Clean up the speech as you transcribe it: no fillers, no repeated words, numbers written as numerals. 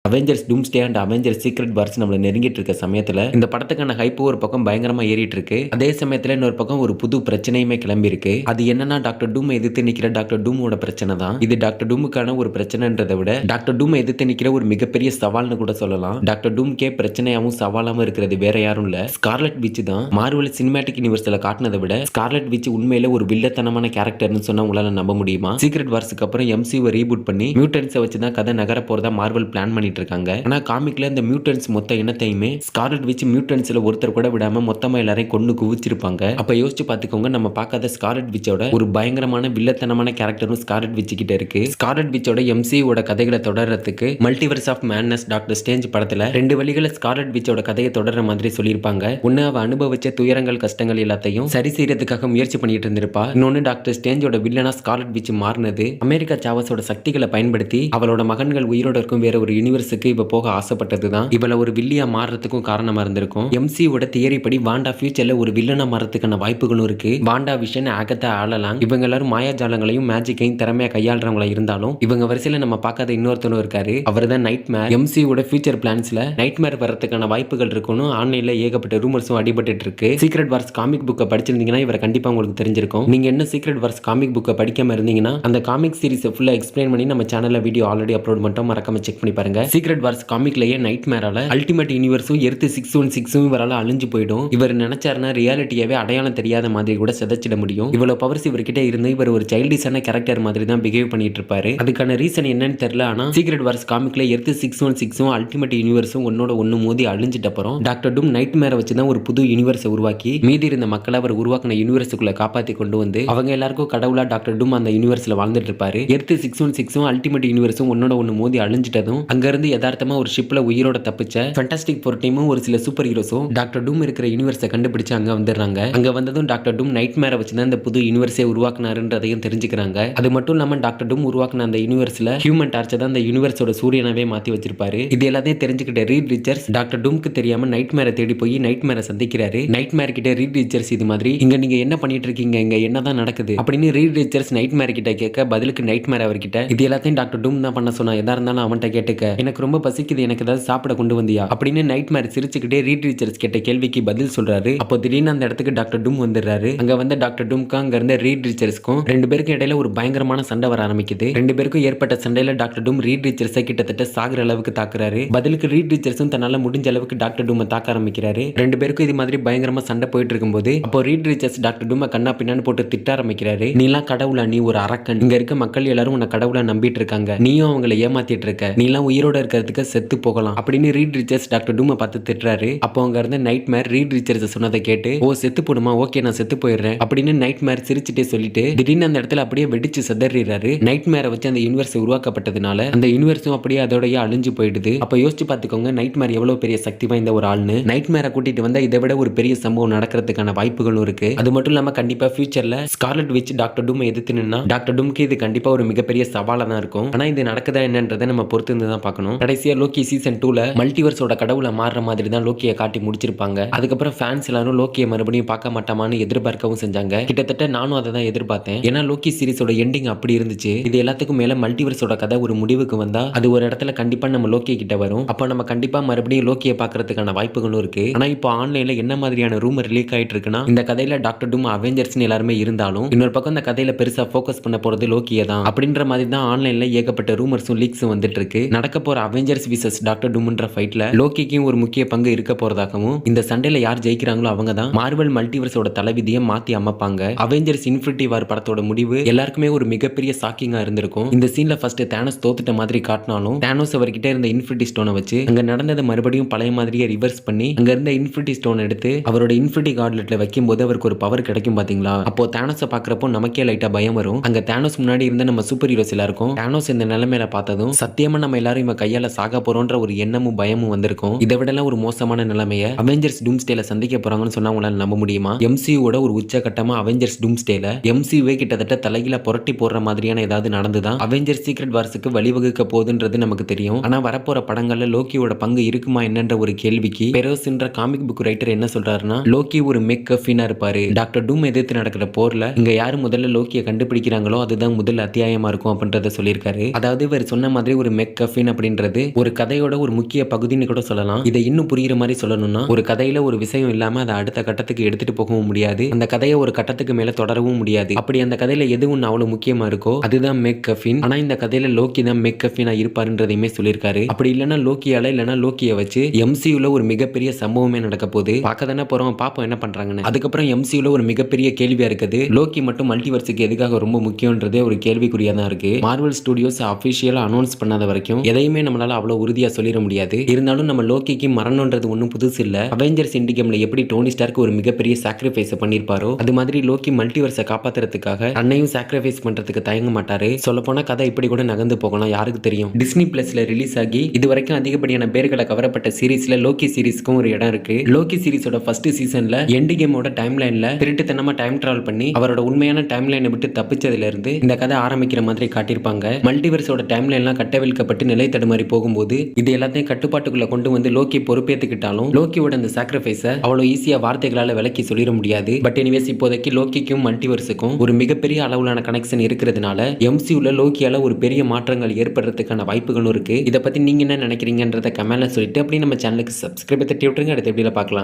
Avengers Doomsday and Avengers Secret Wars நம்மள நெருங்கிட்டு இருக்க சமயத்துல இந்த படத்துக்கான ஹைப் ஒரு பக்கம் பயங்கரமா ஏறிட்டு இருக்கு. அதே சமயத்துல இன்னொரு பக்கம் ஒரு புது பிரச்சனையுமே கிளம்பி இருக்கு. அது என்னன்னா டாக்டர் டூம் எதிர்த்து நிக்கிற டாக்டர் டூமோட பிரச்சனை தான். இது டாக்டர் டூமுக்கான ஒரு பிரச்சனைன்றதை விட டாக்டர் டூம் எதிர்த்து நிக்கிற ஒரு மிகப்பெரிய சவால்னு கூட சொல்லலாம். டாக்டர் டூம்கே பிரச்சனையாவும் சவாலாவும் இருக்கிறது வேற யாரும் இல்ல, ஸ்கார்லெட் விட்ச் தான். மார்வல் சினிமேட்டிக் யூனிவர்ஸ்ல காட்டினதை விட ஸ்கார்லெட் விட்ச் உண்மையில ஒரு வில்லத்தனமான கேரக்டர்னு சொன்னா உங்களால நம்ப முடியுமா? சீக்ரெட் வார்ஸ்க்கு அப்புறம் எம்சியூவை ரீபூட் பண்ணி மியூட்டன்ஸை வச்சு தான் கதை நகர போறதா மார்வல் பிளான் பண்ணிட்டு இருக்காங்க. ஆனா காமிக்ல இந்த மியூட்டன்ஸ் மொத்த இனத்தையுமே ஸ்கார்லெட் விட்ச் மியூட்டன்ஸ்ல ஒருத்தர் கூட விடாம மொத்தமா எல்லாரையும் கொன்னு குவிச்சிருப்பாங்க. அப்ப யோசிச்சு பாத்துக்கோங்க, நம்ம பார்க்காத ஸ்கார்லெட் விட்சோட ஒரு பயங்கரமான வில்லத்தனமான கேரக்டரும் ஸ்கார்லெட் விட்ச் கிட்ட இருக்கு. ஸ்கார்லெட் விட்சோட எம்சியூவோட கதைகளை தொடர்றதுக்கு Multiverse of Madness Doctor Strange படத்துல ரெண்டு வழிகளை ஸ்கார்லெட் விட்சோட கதையை தொடர்ற மாதிரி சொல்லியிருப்பாங்க. ஒன்னு அவ அனுபவிச்ச துயரங்கள் கஷ்டங்கள் எல்லாத்தையும் சரி செய்யறதுக்காக முயற்சி பண்ணிட்டு இருந்திருப்பா. இன்னொன்னு டாக்டர் ஸ்ட்ரேஞ்சோட வில்லனா ஸ்கார்லெட் விட்ச் மாறினது அமெரிக்கா சாவஸோட சக்திகளை பயன்படுத்தி அவளோட மகன்கள் உயிரோட இருக்கும் வேற ஒரு யூனிவர்ஸுக்கு இவ போக ஆசைப்பட்டதுதான் இவள ஒரு வில்லியா மாறுறதுக்கும் காரணமா இருந்திருக்கும். எம்சியோட தியரி படி வாண்டா ஃபியூச்சர்ல ஒரு வில்லனா மாறதுக்கான வாய்ப்புகளும் இருக்கு. வாண்டா விஷன், அகதா ஆலலாங் இவங்க எல்லாரும் மாயாஜாலங்களையும் மேஜிக்கையும் திறமையா கையாளுறவங்களா இருந்தாலும் இவங்க வரிசையில நம்ம பார்க்காத இன்னொருத்தனும் இருக்காரு. அவர் தான் நைட் மேர். எம்சியோட ஃபியூச்சர் பிளான்ஸ்ல நைட் மேர் வரதுக்கான வாய்ப்புகள் இருக்குன்னு ஆன்லைன்ல ஏகப்பட்ட ரூமர்ஸும் அடிபட்டு இருக்கு. சீக்ரெட் வார்ஸ் காமிக் புக்கை படிச்சிருந்தீங்கன்னா இவரை கண்டிப்பா உங்களுக்கு தெரிஞ்சிருக்கும். நீங்க என்ன சீக்ரெட் வார்ஸ் காமிக் புக்கை படிக்காம இருந்தீங்கன்னா அந்த காமிக் சீரிஸ் ஃபுல்லா எக்ஸ்பிளைன் பண்ணி நம்ம சேனல்ல வீடியோ ஆல்ரெடி அப்லோட் பண்ணிட்டோம், மறக்காம செக் பண்ணி பாருங்க. சீக்ரெட் வார்ஸ் காமிக்லயே நைட் மேரால அல்டிமேட் யூனிவர்ஸும் எர்த் 616 இவரால அழிஞ்சு போயிடும். இவர் நினைச்சாருன்னா ரியாலிட்டியாவே அடையாளம் தெரியாத மாதிரி கூட சிதைச்சிட முடியும். இவ்வளவு பவர்ஸ் இவர்கிட்ட இருந்து இவர் ஒரு சைல்டிஷான கேரக்டர் மாதிரி தான் பிஹேவ் பண்ணிட்டு இருப்பாரு. அதுக்கான ரீசன் என்னன்னு தெரியல. ஆனா சீக்ரெட் வார்ஸ் காமிக்ல எர்த் 616 அல்டிமேட் யூனிவர்ஸும் ஒன்னோட ஒன்னு மோதி அழிஞ்சிட்ட அப்புறம் டாக்டர் டூம் நைட் மேரை வச்சு தான் ஒரு புது யூனிவர்ஸை உருவாக்கி மீதி இருந்த மக்களை அவர் உருவாக்கின யூனிவர்ஸுக்குள்ள காப்பாத்தி கொண்டு வந்து அவங்க எல்லாருக்கும் கடவுளா டாக்டர் டூம் அந்த யூனிவர்ஸ்ல வாழ்ந்துட்டு இருப்பாரு. எர்த் 616 அல்டிமேட் யூனிவர்ஸும் ஒன்னோட ஒன்னு மோதி அழிஞ்சிட்டதும் அங்க இருந்து யதார்த்தமா ஒரு ஷிப்ல உயிரோட தப்பிச்ச ஃபேண்டாஸ்டிக் ஃபோர் டீமும் ஒரு சில சூப்பர் ஹீரோஸும் டாக்டர் டூம் இருக்கிற யூனிவர்ஸை கண்டுபிடிச்சு அங்க வந்துடுறாங்க. அங்க வந்ததும் டாக்டர் டூம் நைட் மேரை வச்சு தான் இந்த புது யூனிவர்ஸை உருவாக்குனாருன்றதையும் தெரிஞ்சுக்கிறாங்க. அது மட்டும் இல்லாம டாக்டர் டூம் உருவாக்குன அந்த யூனிவர்ஸ்ல ஹியூமன் டார்ச்சை தான் அந்த யூனிவர்ஸோட சூரியனாவே மாத்தி வச்சிருப்பாரு. இது எல்லாத்தையும் தெரிஞ்சுக்கிட்ட ரீட் ரிச்சர்ஸ் டாக்டர் டூம்க்கு தெரியாம நைட் மேரை தேடி போய் நைட் மேரை சந்திக்கிறாரு. நைட் மேர் கிட்ட ரீட் ரிச்சர்ஸ் இது மாதிரி இங்க நீங்க என்ன பண்ணிட்டு இருக்கீங்க, இங்க என்னதான் நடக்குது அப்படின்னு ரீட் ரிச்சர்ஸ் நைட் மேர் கிட்ட கேட்க பதிலுக்கு நைட் மேர் அவர்கிட்ட இது எல்லாத்தையும் டாக்டர் டூம் தான் பண்ண சொன்னா, எதா இருந்தாலும் அவன்கிட்ட கேட்டுக்க, எனக்கு ரொம்ப பசிக்குது, எனக்கு ஏதாவது சாப்பிட கொண்டு வந்தியா அப்படின்னு நைட் மேர் சிரிச்சுக்கிட்டே ரீட் ரிச்சர்ஸ் கேட்ட கேள்விக்கு பதில் சொல்றாரு. அப்போ திடீர்னு அந்த இடத்துக்கு டாக்டர் டூம் வந்துடுறாரு. அங்க வந்து டாக்டர் டூம்க்கு அங்க இருந்த ரீட் ரிச்சர்ஸ்க்கும் ரெண்டு பேருக்கும் இடையில ஒரு பயங்கரமான சண்டை வர ஆரம்பிக்குது. ரெண்டு பேருக்கும் ஏற்பட்ட சண்டையில டாக்டர் டூம் ரீட் ரிச்சர்ஸை கிட்டத்தட்ட சாகுற அளவுக்கு தாக்குறாரு. பதிலுக்கு ரீட் ரிச்சர்ஸும் தன்னால முடிஞ்ச அளவுக்கு டாக்டர் டூமை தாக்க ஆரம்பிக்கிறாரு. ரெண்டு பேருக்கும் இது மாதிரி பயங்கரமா சண்டை போயிட்டு இருக்கும்போது அப்போ ரீட் ரிச்சர்ஸ் டாக்டர் டூமை கண்ணா பின்னான்னு போட்டு திட்ட ஆரம்பிக்கிறாரு. நீலாம் கடவுளா, நீ ஒரு அரக்கன், இங்க இருக்க மக்கள் எல்லாரும் உன்னை கடவுளா நம்பிட்டு இருக்காங்க, நீயும் அவங்களை ஏமாத்திட்டு இருக்க, நீலாம் உயிரோட இருக்கிறதுக்கு செத்து போகலாம் அப்படின்னு ரீட் ரிச்சர்ஸ் டாக்டர் டூமை பார்த்து திட்டுறாரு. அப்போ அங்க இருந்த நைட் மேர் ரீட் ரிச்சர்ஸ் சொன்னதை கேட்டு ஓ செத்து போடுமா, ஓகே நான் செத்து போயிடுறேன் அப்படின்னு நைட் மேர் சிரிச்சுட்டே சொல்லிட்டு திடீர்னு அந்த இடத்துல அப்படியே வெடிச்சு சிதறிறாரு. நைட் மேரை வச்சு அந்த யூனிவர்ஸ் உருவாக்கப்பட்டதுனால அந்த யூனிவர்ஸும் அப்படியே அதோடய அழிஞ்சு போயிடுது. அப்ப யோசிச்சு பாத்துக்கோங்க நைட் மேர் எவ்வளவு பெரிய சக்தி வாய்ந்த ஒரு ஆள்னு. நைட் மேரை கூட்டிட்டு வந்தா இதை விட ஒரு பெரிய சம்பவம் நடக்கிறதுக்கான வாய்ப்புகளும் இருக்கு. அது மட்டும் இல்லாம கண்டிப்பா ஃபியூச்சர்ல ஸ்கார்லெட் விட்ச் டாக்டர் டூம் எதிர்த்து நின்னா டாக்டர் டூம்க்கு இது கண்டிப்பா ஒரு மிகப்பெரிய சவாலா தான் இருக்கும். ஆனா இது நடக்குதா என்னன்றதை நம்ம பொறுத்து இருந்து தான் பார்க்கணும். கடைசியா லோக்கி சீசன் 2ல மல்டிவர்ஸோட கடவுளை மாறுற மாதிரி தான் லோக்கியை காட்டி முடிச்சிருப்பாங்க. அதுக்கப்புறம் ஃபேன்ஸ் எல்லாரும் லோக்கியை மறுபடியும் பார்க்க மாட்டாமான்னு எதிர்பார்க்கவும் செஞ்சாங்க. கிட்டத்தட்ட நானும் அதை தான் எதிர்பார்த்தேன். ஏன்னா லோக்கி சீரிஸோட எண்டிங் அப்படி இருந்துச்சு. இது எல்லாத்துக்கும் மேல மல்டிவர்ஸோட கதை ஒரு முடிவுக்கு வந்தா அது ஒரு இடத்துல கண்டிப்பா நம்ம லோக்கி கிட்ட வரும். அப்ப நம்ம கண்டிப்பா மறுபடியும் லோக்கியை பார்க்கறதுக்கான வாய்ப்புகளும் இருக்கு. ஆனா இப்போ ஆன்லைன்ல என்ன மாதிரியான ரூமர் லீக் ஆயிட்டு இருக்குன்னா இந்த கதையில டாக்டர் டூம் அவெஞ்சர்ஸ் எல்லாருமே இருந்தாலும் இன்னொரு பக்கம் இந்த கதையில பெருசா ஃபோக்கஸ் பண்ண போறது லோக்கியே தான் அப்படின்ற மாதிரி தான் ஆன்லைன்ல ஏகப்பட்ட ரூமர்ஸும் லீக்ஸும் வந்துட்டு இருக்கு. நடக்க போற அவெஞ்சர்ஸ் விசஸ் டாக்டர் டூம்ன்ற ஃபைட்ல லோக்கிக்கும் ஒரு முக்கிய பங்கு இருக்க போறதாகவும் இந்த சண்டையில யார் ஜெயிக்கிறாங்களோ அவங்க தான் மார்வல் மல்டிவர்ஸோட தலைவிதியை மாத்தி அமைப்பாங்க. அவெஞ்சர்ஸ் இன்ஃபினிட்டி வார் படத்தோட முடிவு எல்லாருக்குமே ஒரு மிகப்பெரிய ஷாக்கிங்கா இருந்திருக்கும். இந்த சீன்ல ஃபர்ஸ்ட் தானோஸ் தோத்துட்ட மாதிரி காட்டினாலும் தானோஸ் அவர்கிட்ட இருந்த இன்ஃபினிட்டி ஸ்டோனை வச்சு அங்க நடந்ததை மறுபடியும் பழைய மாதிரியே ரிவர்ஸ் பண்ணி அங்க இருந்த இன்ஃபினிட்டி ஸ்டோன் எடுத்து அவரோட இன்ஃபினிட்டி கார்ட்லெட்ல வைக்கும் போது அவருக்கு ஒரு பவர் கிடைக்கும் பாத்தீங்களா. அப்போ தானோஸை பாக்குறப்போ நமக்கே லைட்டா பயம் வரும். அங்க தானோஸ் முன்னாடி இருந்த நம்ம சூப்பர் ஹீரோஸ் எல்லாருக்கும் தானோஸ் இந்த நிலைமையில பார்த்ததும் சத்தியமா நம்ம எல்லாரும் இவன் கையால சாக போறோன்ற ஒரு எண்ணமும் பயமும் வந்திருக்கும். இதை விட ஒரு மோசமான நிலைமைய அவெஞ்சர்ஸ் டூம்ஸ்டேல சந்திக்க போறாங்கன்னு சொன்னா உங்களால நம்ப முடியுமா? எம்சியூவோட ஒரு உச்சகட்டமா அவெஞ்சர்ஸ் டூம்ஸ்டேல எம்சியூவே கிட்டத்தட்ட தலையில புரட்டி போடுற மாதிரியான ஏதாவது நடந்துதான் அவெஞ்சர்ஸ் சீக்ரெட் வார்ஸுக்கு வழிவகுக்க போகுதுன்றது நமக்கு தெரியும். ஆனா வரப்போற படங்கள்ல லோக்கியோட பங்கு இருக்குமா என்னன்ற ஒரு கேள்விக்கு பெரோஸ்ன்ற காமிக் புக் ரைட்டர் என்ன சொல்றாருன்னா லோக்கி ஒரு மெக்கஃபினா இருப்பாரு. டாக்டர் டூம் எதிர்த்து நடக்கிற போர்ல இங்க யாரு முதல்ல லோக்கியை கண்டுபிடிக்கிறாங்களோ அதுதான் முதல் அத்தியாயமா இருக்கும் அப்படின்றத சொல்லியிருக்காரு. அதாவது இவர் சொன்ன மாதிரி ஒரு மெக்கஃபின் அப்படின்ற அப்படின்றது ஒரு கதையோட ஒரு முக்கிய பகுதின்னு கூட சொல்லலாம். இதை இன்னும் புரியுற மாதிரி சொல்லணும்னா, ஒரு கதையில ஒரு விஷயம் இல்லாம அதை அடுத்த கட்டத்துக்கு எடுத்துட்டு போகவும் முடியாது, அந்த கதையை ஒரு கட்டத்துக்கு மேல தொடரவும் முடியாது. அப்படி அந்த கதையில எது ஒன்று அவ்வளவு முக்கியமா இருக்கோ அதுதான் மெக்கஃபின். ஆனா இந்த கதையில லோக்கி தான் மெக்கஃபினா இருப்பாருன்றதையுமே சொல்லியிருக்காரு. அப்படி இல்லைன்னா லோக்கியால இல்லைன்னா லோக்கியை வச்சு எம்சியூல ஒரு மிகப்பெரிய சம்பவமே நடக்க போகுது. பார்க்க தானே போறோம், பாப்போம் என்ன பண்றாங்கன்னு. அதுக்கப்புறம் எம்சியூல ஒரு மிகப்பெரிய கேள்வியா இருக்குது, லோக்கி மட்டும் மல்டிவர்ஸுக்கு எதுக்காக ரொம்ப முக்கியன்றதே ஒரு கேள்விக்குறியா தான் இருக்கு. மார்வல் ஸ்டுடியோஸ் அபிஷியலா அனௌன்ஸ் பண்ணாத வரைக்கும் எதையுமே நம்மளால அவ்வளவு உறுதியா சொல்லிட முடியாது. இருந்தாலும் நம்ம லோக்கிக்கு மரணம்ன்றது ஒன்றும் புதுசு இல்ல. அவெஞ்சர்ஸ் எண்டிகேம்ல எப்படி டோனி ஸ்டார்க் ஒரு மிகப்பெரிய சாக்ரிஃபைஸ் பண்ணிருப்பாரோ அது மாதிரி லோக்கி மல்டிவர்ஸை காப்பாத்துறதுக்காக தன்னையும் சாக்ரிஃபைஸ் பண்றதுக்கு தயங்க மாட்டாரு. சொல்ல போனா கதை இப்படி கூட நகர்ந்து போகலாம், யாருக்கு தெரியும். டிஸ்னி பிளஸ்ல ரிலீஸ் ஆகி இதுவரைக்கும் அதிகப்படியான பேர்களை கவரப்பட்ட சீரீஸ்ல லோக்கி சீரீஸ்க்கும் ஒரு இடம் இருக்கு. லோக்கி சீரிஸோட ஃபர்ஸ்ட் சீசன்ல எண்ட் கேமோட டைம் லைன்ல திருட்டுத்தனமா டைம் டிராவல் பண்ணி அவரோட உண்மையான டைம் லைனை விட்டு தப்பிச்சதுல இருந்து இந்த கதை ஆரம்பிக்கிற மாதிரி காட்டியிருப்பாங்க. மல்டிவர்ஸோட டைம் லைன்லாம் கட்டவிழ்க்கப்பட்டு நிலை தடுமாறி போகும்போது இது எல்லாத்தையும் கட்டுப்பாட்டுக்குள்ள கொண்டு வந்து லோக்கி பொறுப்பேற்றுக்கிட்டாலும் லோக்கியோட அந்த சாக்ரிஃபைஸை அவ்வளவு ஈஸியா வார்த்தைகளால விலக்கி சொல்லிட முடியாது. பட் எனிவேஸ் இப்போதைக்கு லோக்கிக்கும் மல்டிவர்ஸுக்கும் ஒரு மிகப்பெரிய அளவிலான கனெக்ஷன் இருக்கிறதுனால எம்சியூல லோக்கியால ஒரு பெரிய மாற்றங்கள் ஏற்படுறதுக்கான வாய்ப்புகளும் இருக்கு. இதை பத்தி நீங்க என்ன நினைக்கிறீங்கன்றத கமெண்ட்ல சொல்லிட்டு அப்படி நம்ம சேனலுக்கு சப்ஸ்கிரைப் தட்டி விட்டுருங்க. அடுத்த வீடியோல பார்க்கலாம்.